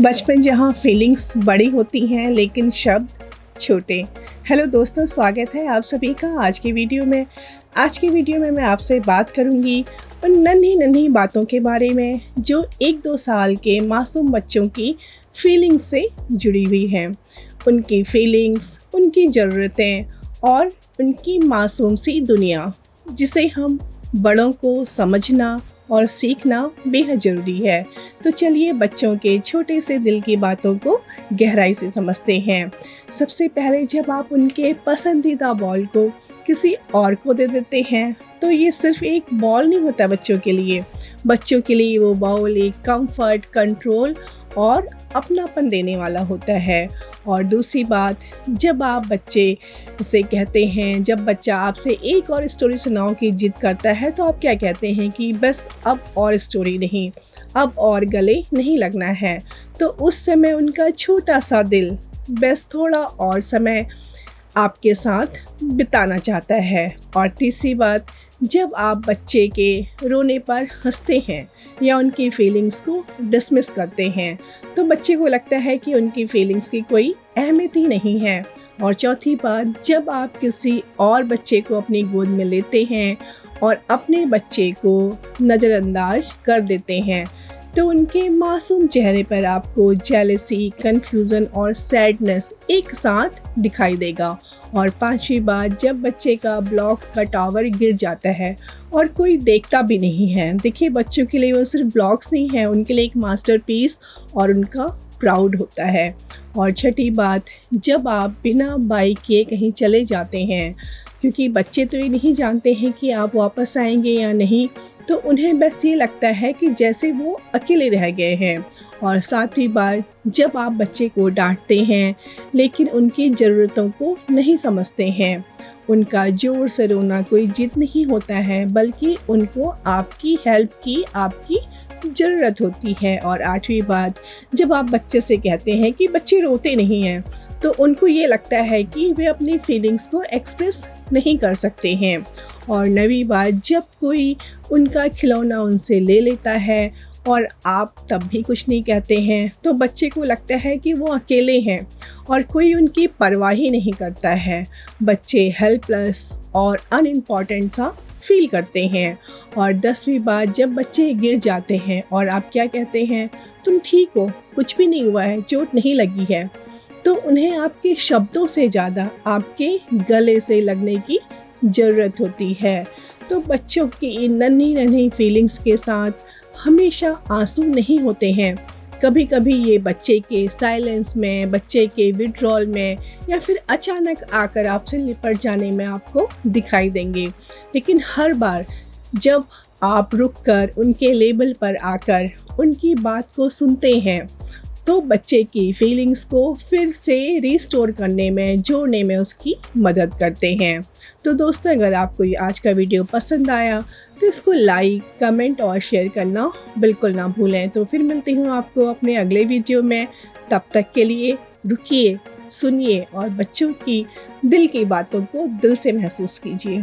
बचपन जहाँ फीलिंग्स बड़ी होती हैं लेकिन शब्द छोटे। हेलो दोस्तों, स्वागत है आप सभी का आज की वीडियो में। आज की वीडियो में मैं आपसे बात करूँगी उन नन्ही नन्ही बातों के बारे में जो 1-2 साल के मासूम बच्चों की फीलिंग्स से जुड़ी हुई हैं। उनकी फीलिंग्स, उनकी ज़रूरतें और उनकी मासूम सी दुनिया, जिसे हम बड़ों को समझना और सीखना बेहद ज़रूरी है। तो चलिए बच्चों के छोटे से दिल की बातों को गहराई से समझते हैं। सबसे पहले, जब आप उनके पसंदीदा बॉल को किसी और को दे देते हैं तो ये सिर्फ एक बॉल नहीं होता बच्चों के लिए। बच्चों के लिए वो बॉल एक कंफर्ट, कंट्रोल और अपनापन देने वाला होता है। और दूसरी बात, जब आप बच्चे से कहते हैं, जब बच्चा आपसे एक और स्टोरी सुनाओ की जिद करता है तो आप क्या कहते हैं कि बस अब और स्टोरी नहीं, अब और गले नहीं लगना है। तो उस समय उनका छोटा सा दिल बस थोड़ा और समय आपके साथ बिताना चाहता है। और तीसरी बात, जब आप बच्चे के रोने पर हंसते हैं या उनकी फीलिंग्स को डिसमिस करते हैं तो बच्चे को लगता है कि उनकी फीलिंग्स की कोई अहमियत ही नहीं है। और चौथी बात, जब आप किसी और बच्चे को अपनी गोद में लेते हैं और अपने बच्चे को नज़रअंदाज कर देते हैं तो उनके मासूम चेहरे पर आपको जेलसी, कन्फ्यूज़न और सैडनेस एक साथ दिखाई देगा। और पांचवी बात, जब बच्चे का ब्लॉक्स का टावर गिर जाता है और कोई देखता भी नहीं है। देखिए, बच्चों के लिए वो सिर्फ ब्लॉक्स नहीं है, उनके लिए एक मास्टरपीस और उनका प्राउड होता है। और छठी बात, जब आप बिना बाइक किए कहीं चले जाते हैं, क्योंकि बच्चे तो ये नहीं जानते हैं कि आप वापस आएंगे या नहीं, तो उन्हें बस ये लगता है कि जैसे वो अकेले रह गए हैं। और सातवीं बात, जब आप बच्चे को डांटते हैं लेकिन उनकी ज़रूरतों को नहीं समझते हैं। उनका ज़ोर से रोना कोई जिद नहीं होता है, बल्कि उनको आपकी हेल्प की, आपकी ज़रूरत होती है। और आठवीं बात, जब आप बच्चे से कहते हैं कि बच्चे रोते नहीं हैं तो उनको ये लगता है कि वे अपनी फीलिंग्स को एक्सप्रेस नहीं कर सकते हैं। और नवीं बात, जब कोई उनका खिलौना उनसे ले लेता है और आप तब भी कुछ नहीं कहते हैं तो बच्चे को लगता है कि वो अकेले हैं और कोई उनकी परवाह ही नहीं करता है। बच्चे हेल्पलेस और अनइम्पॉर्टेंट सा फील करते हैं। और 10वीं बात, जब बच्चे गिर जाते हैं और आप क्या कहते हैं, तुम ठीक हो, कुछ भी नहीं हुआ है, चोट नहीं लगी है, तो उन्हें आपके शब्दों से ज़्यादा आपके गले से लगने की ज़रूरत होती है। तो बच्चों की इन नन्ही नन्ही फीलिंग्स के साथ हमेशा आंसू नहीं होते हैं। कभी कभी ये बच्चे के साइलेंस में, बच्चे के विड्रॉल में या फिर अचानक आकर आपसे लिपट जाने में आपको दिखाई देंगे। लेकिन हर बार जब आप रुककर उनके लेवल पर आकर उनकी बात को सुनते हैं तो बच्चे की फीलिंग्स को फिर से रिस्टोर करने में, जोड़ने में उसकी मदद करते हैं। तो दोस्तों, अगर आपको ये आज का वीडियो पसंद आया तो इसको लाइक, कमेंट और शेयर करना बिल्कुल ना भूलें। तो फिर मिलती हूँ आपको अपने अगले वीडियो में। तब तक के लिए रुकिए, सुनिए और बच्चों की दिल की बातों को दिल से महसूस कीजिए।